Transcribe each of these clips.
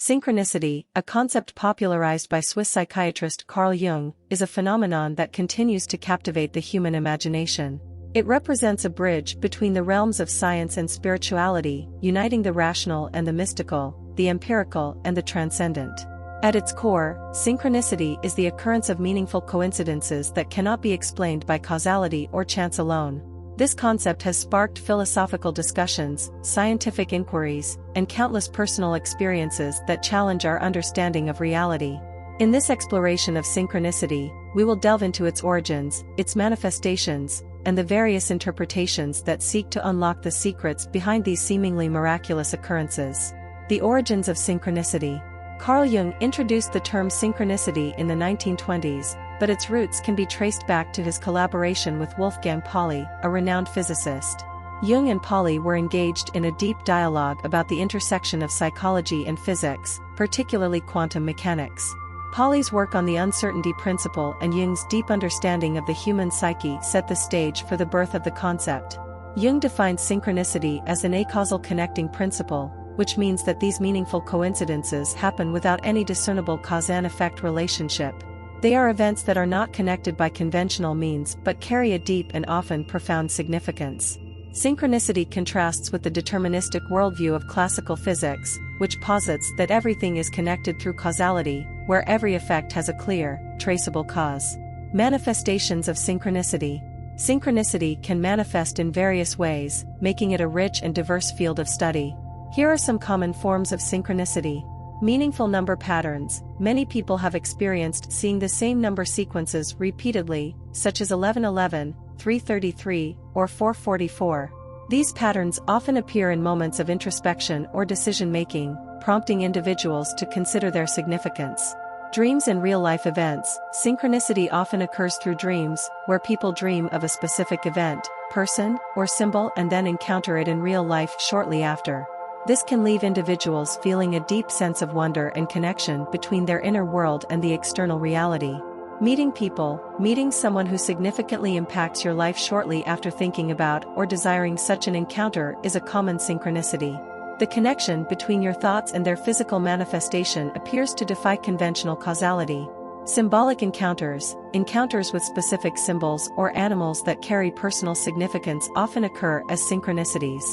Synchronicity, a concept popularized by Swiss psychiatrist Carl Jung, is a phenomenon that continues to captivate the human imagination. It represents a bridge between the realms of science and spirituality, uniting the rational and the mystical, the empirical and the transcendent. At its core, synchronicity is the occurrence of meaningful coincidences that cannot be explained by causality or chance alone. This concept has sparked philosophical discussions, scientific inquiries, and countless personal experiences that challenge our understanding of reality. In this exploration of synchronicity, we will delve into its origins, its manifestations, and the various interpretations that seek to unlock the secrets behind these seemingly miraculous occurrences. The origins of synchronicity. Carl Jung introduced the term synchronicity in the 1920s, but its roots can be traced back to his collaboration with Wolfgang Pauli, a renowned physicist. Jung and Pauli were engaged in a deep dialogue about the intersection of psychology and physics, particularly quantum mechanics. Pauli's work on the uncertainty principle and Jung's deep understanding of the human psyche set the stage for the birth of the concept. Jung defined synchronicity as an acausal connecting principle, which means that these meaningful coincidences happen without any discernible cause and effect relationship. They are events that are not connected by conventional means but carry a deep and often profound significance. Synchronicity contrasts with the deterministic worldview of classical physics, which posits that everything is connected through causality, where every effect has a clear, traceable cause. Manifestations of synchronicity. Synchronicity can manifest in various ways, making it a rich and diverse field of study. Here are some common forms of synchronicity. Meaningful number patterns. Many people have experienced seeing the same number sequences repeatedly, such as 1111, 333, or 444. These patterns often appear in moments of introspection or decision-making, prompting individuals to consider their significance. Dreams and real-life events. Synchronicity often occurs through dreams, where people dream of a specific event, person, or symbol and then encounter it in real life shortly after. This can leave individuals feeling a deep sense of wonder and connection between their inner world and the external reality. Meeting people. Meeting someone who significantly impacts your life shortly after thinking about or desiring such an encounter is a common synchronicity. The connection between your thoughts and their physical manifestation appears to defy conventional causality. Symbolic encounters. Encounters with specific symbols or animals that carry personal significance often occur as synchronicities.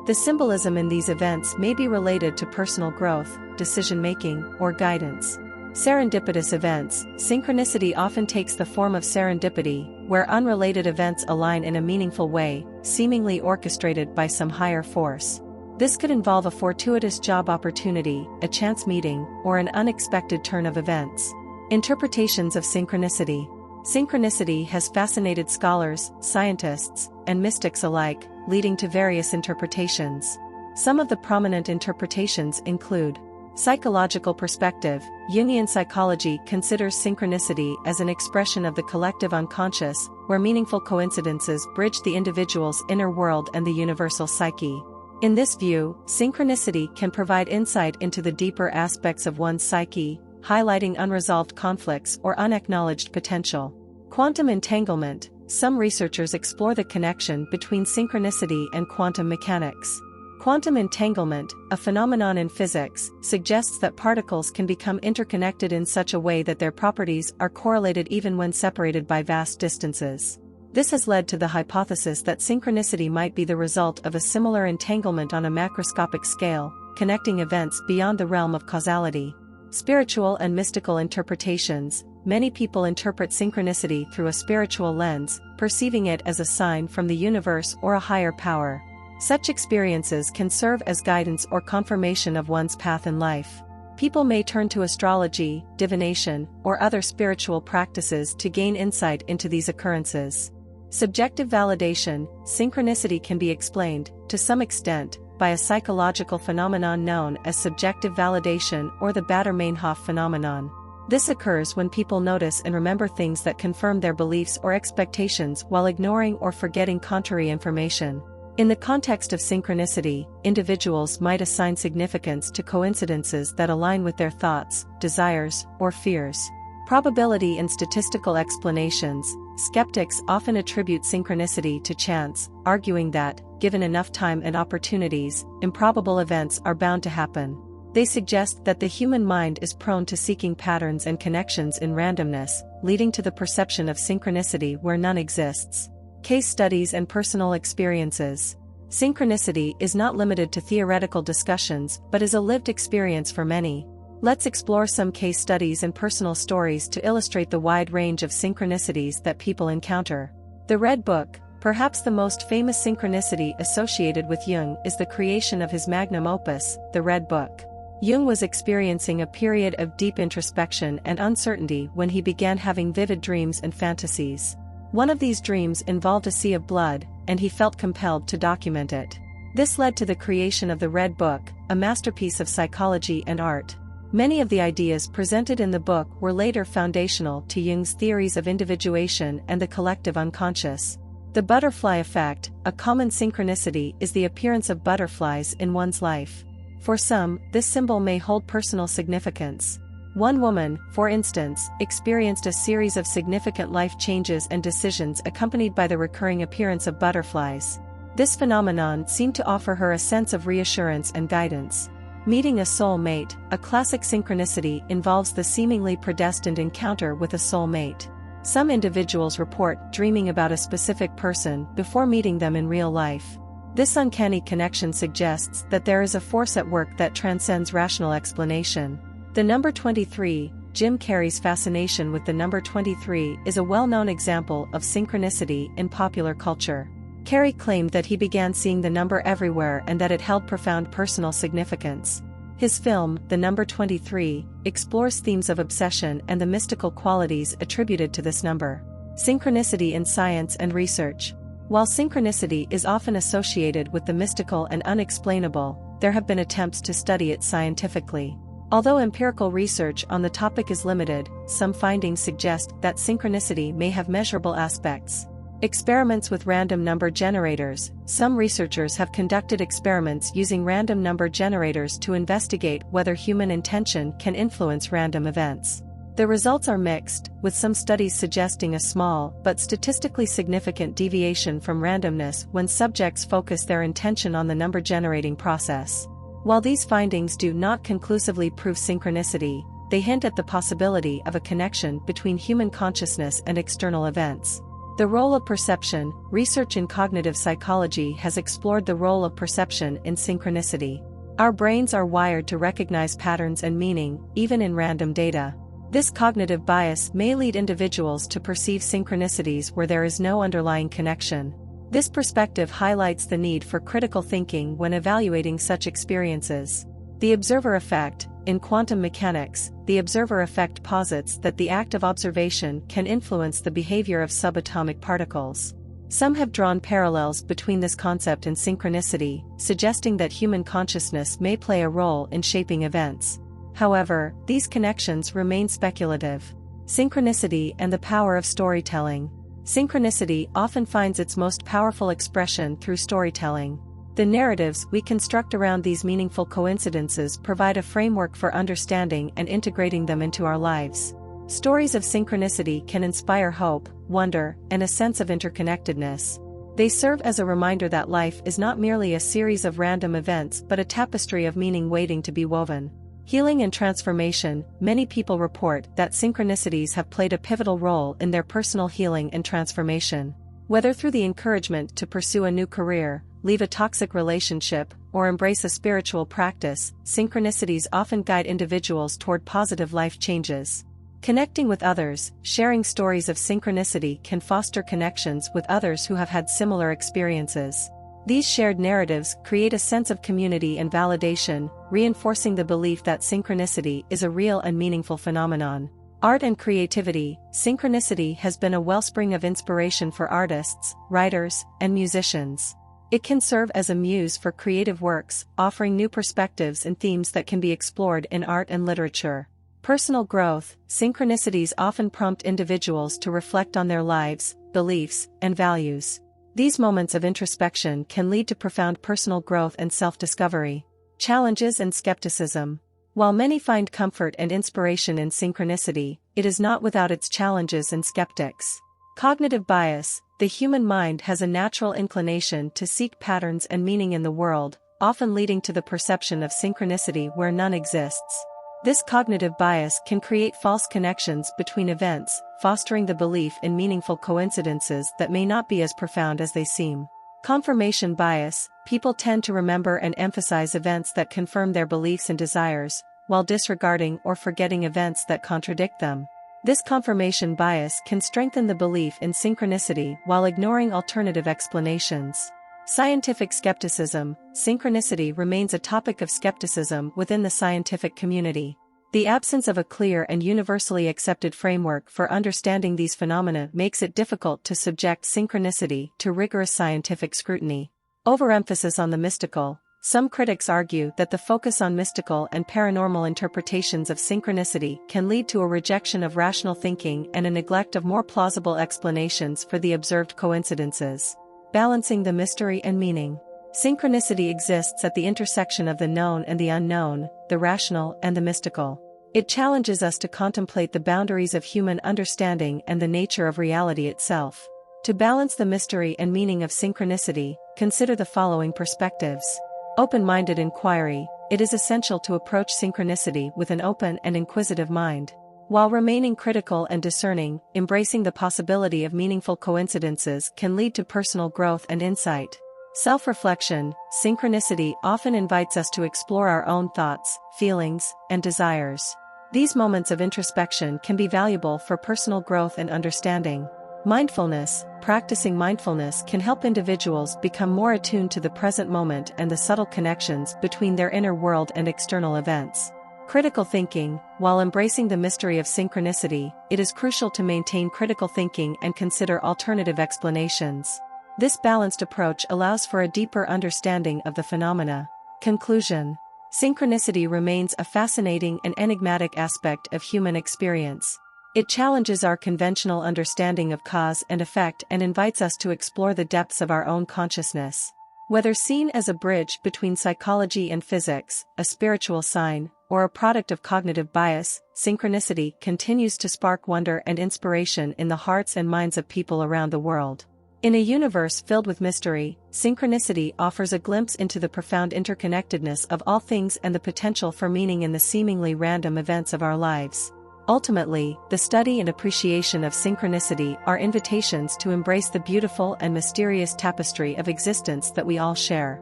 The symbolism in these events may be related to personal growth, decision-making, or guidance. Serendipitous events. Synchronicity often takes the form of serendipity, where unrelated events align in a meaningful way, seemingly orchestrated by some higher force. This could involve a fortuitous job opportunity, a chance meeting, or an unexpected turn of events. Interpretations of synchronicity. Synchronicity has fascinated scholars, scientists, and mystics alike, leading to various interpretations. Some of the prominent interpretations include: psychological perspective. Jungian psychology considers synchronicity as an expression of the collective unconscious, where meaningful coincidences bridge the individual's inner world and the universal psyche. In this view, synchronicity can provide insight into the deeper aspects of one's psyche, highlighting unresolved conflicts or unacknowledged potential. Quantum entanglement. Some researchers explore the connection between synchronicity and quantum mechanics. Quantum entanglement, a phenomenon in physics, suggests that particles can become interconnected in such a way that their properties are correlated even when separated by vast distances. This has led to the hypothesis that synchronicity might be the result of a similar entanglement on a macroscopic scale, connecting events beyond the realm of causality. Spiritual and mystical interpretations. Many people interpret synchronicity through a spiritual lens, perceiving it as a sign from the universe or a higher power. Such experiences can serve as guidance or confirmation of one's path in life. People may turn to astrology, divination, or other spiritual practices to gain insight into these occurrences. Subjective validation. Synchronicity can be explained, to some extent, by a psychological phenomenon known as subjective validation or the Baader-Meinhof phenomenon. This occurs when people notice and remember things that confirm their beliefs or expectations while ignoring or forgetting contrary information. In the context of synchronicity, individuals might assign significance to coincidences that align with their thoughts, desires, or fears. Probability and statistical explanations. Skeptics often attribute synchronicity to chance, arguing that, given enough time and opportunities, improbable events are bound to happen. They suggest that the human mind is prone to seeking patterns and connections in randomness, leading to the perception of synchronicity where none exists. Case studies and personal experiences. Synchronicity is not limited to theoretical discussions but is a lived experience for many. Let's explore some case studies and personal stories to illustrate the wide range of synchronicities that people encounter. The Red Book. Perhaps the most famous synchronicity associated with Jung is the creation of his magnum opus, the Red Book. Jung was experiencing a period of deep introspection and uncertainty when he began having vivid dreams and fantasies. One of these dreams involved a sea of blood, and he felt compelled to document it. This led to the creation of the Red Book, a masterpiece of psychology and art. Many of the ideas presented in the book were later foundational to Jung's theories of individuation and the collective unconscious. The butterfly effect. A common synchronicity is the appearance of butterflies in one's life. For some, this symbol may hold personal significance. One woman, for instance, experienced a series of significant life changes and decisions accompanied by the recurring appearance of butterflies. This phenomenon seemed to offer her a sense of reassurance and guidance. Meeting a soul mate. A classic synchronicity involves the seemingly predestined encounter with a soul mate. Some individuals report dreaming about a specific person before meeting them in real life. This uncanny connection suggests that there is a force at work that transcends rational explanation. The number 23. Jim Carrey's fascination with the number 23 is a well-known example of synchronicity in popular culture. Carrey claimed that he began seeing the number everywhere and that it held profound personal significance. His film, The Number 23, explores themes of obsession and the mystical qualities attributed to this number. Synchronicity in science and research. While synchronicity is often associated with the mystical and unexplainable, there have been attempts to study it scientifically. Although empirical research on the topic is limited, some findings suggest that synchronicity may have measurable aspects. Experiments with random number generators. Some researchers have conducted experiments using random number generators to investigate whether human intention can influence random events. The results are mixed, with some studies suggesting a small but statistically significant deviation from randomness when subjects focus their intention on the number generating process. While these findings do not conclusively prove synchronicity, they hint at the possibility of a connection between human consciousness and external events. The role of perception. Research in cognitive psychology has explored the role of perception in synchronicity. Our brains are wired to recognize patterns and meaning, even in random data. This cognitive bias may lead individuals to perceive synchronicities where there is no underlying connection. This perspective highlights the need for critical thinking when evaluating such experiences. The observer effect. In quantum mechanics, the observer effect posits that the act of observation can influence the behavior of subatomic particles. Some have drawn parallels between this concept and synchronicity, suggesting that human consciousness may play a role in shaping events. However, these connections remain speculative. Synchronicity and the power of storytelling. Synchronicity often finds its most powerful expression through storytelling. The narratives we construct around these meaningful coincidences provide a framework for understanding and integrating them into our lives. Stories of synchronicity can inspire hope, wonder, and a sense of interconnectedness. They serve as a reminder that life is not merely a series of random events but a tapestry of meaning waiting to be woven. Healing and transformation. Many people report that synchronicities have played a pivotal role in their personal healing and transformation. Whether through the encouragement to pursue a new career, leave a toxic relationship, or embrace a spiritual practice, synchronicities often guide individuals toward positive life changes. Connecting with others. Sharing stories of synchronicity can foster connections with others who have had similar experiences. These shared narratives create a sense of community and validation, reinforcing the belief that synchronicity is a real and meaningful phenomenon. Art and creativity. Synchronicity has been a wellspring of inspiration for artists, writers, and musicians. It can serve as a muse for creative works, offering new perspectives and themes that can be explored in art and literature. Personal growth. Synchronicities often prompt individuals to reflect on their lives, beliefs, and values. These moments of introspection can lead to profound personal growth and self-discovery. Challenges and skepticism. While many find comfort and inspiration in synchronicity, it is not without its challenges and skeptics. Cognitive bias. The human mind has a natural inclination to seek patterns and meaning in the world, often leading to the perception of synchronicity where none exists. This cognitive bias can create false connections between events, fostering the belief in meaningful coincidences that may not be as profound as they seem. Confirmation bias: people tend to remember and emphasize events that confirm their beliefs and desires, while disregarding or forgetting events that contradict them. This confirmation bias can strengthen the belief in synchronicity while ignoring alternative explanations. Scientific skepticism: synchronicity remains a topic of skepticism within the scientific community. The absence of a clear and universally accepted framework for understanding these phenomena makes it difficult to subject synchronicity to rigorous scientific scrutiny. Overemphasis on the mystical: some critics argue that the focus on mystical and paranormal interpretations of synchronicity can lead to a rejection of rational thinking and a neglect of more plausible explanations for the observed coincidences. Balancing the mystery and meaning. Synchronicity exists at the intersection of the known and the unknown, the rational and the mystical. It challenges us to contemplate the boundaries of human understanding and the nature of reality itself. To balance the mystery and meaning of synchronicity, consider the following perspectives. Open-minded inquiry: it is essential to approach synchronicity with an open and inquisitive mind. While remaining critical and discerning, embracing the possibility of meaningful coincidences can lead to personal growth and insight. Self-reflection: synchronicity often invites us to explore our own thoughts, feelings, and desires. These moments of introspection can be valuable for personal growth and understanding. Mindfulness: practicing mindfulness can help individuals become more attuned to the present moment and the subtle connections between their inner world and external events. Critical thinking: while embracing the mystery of synchronicity, it is crucial to maintain critical thinking and consider alternative explanations. This balanced approach allows for a deeper understanding of the phenomena. Conclusion: synchronicity remains a fascinating and enigmatic aspect of human experience. It challenges our conventional understanding of cause and effect and invites us to explore the depths of our own consciousness. Whether seen as a bridge between psychology and physics, a spiritual sign, or a product of cognitive bias, synchronicity continues to spark wonder and inspiration in the hearts and minds of people around the world. In a universe filled with mystery, synchronicity offers a glimpse into the profound interconnectedness of all things and the potential for meaning in the seemingly random events of our lives. Ultimately, the study and appreciation of synchronicity are invitations to embrace the beautiful and mysterious tapestry of existence that we all share.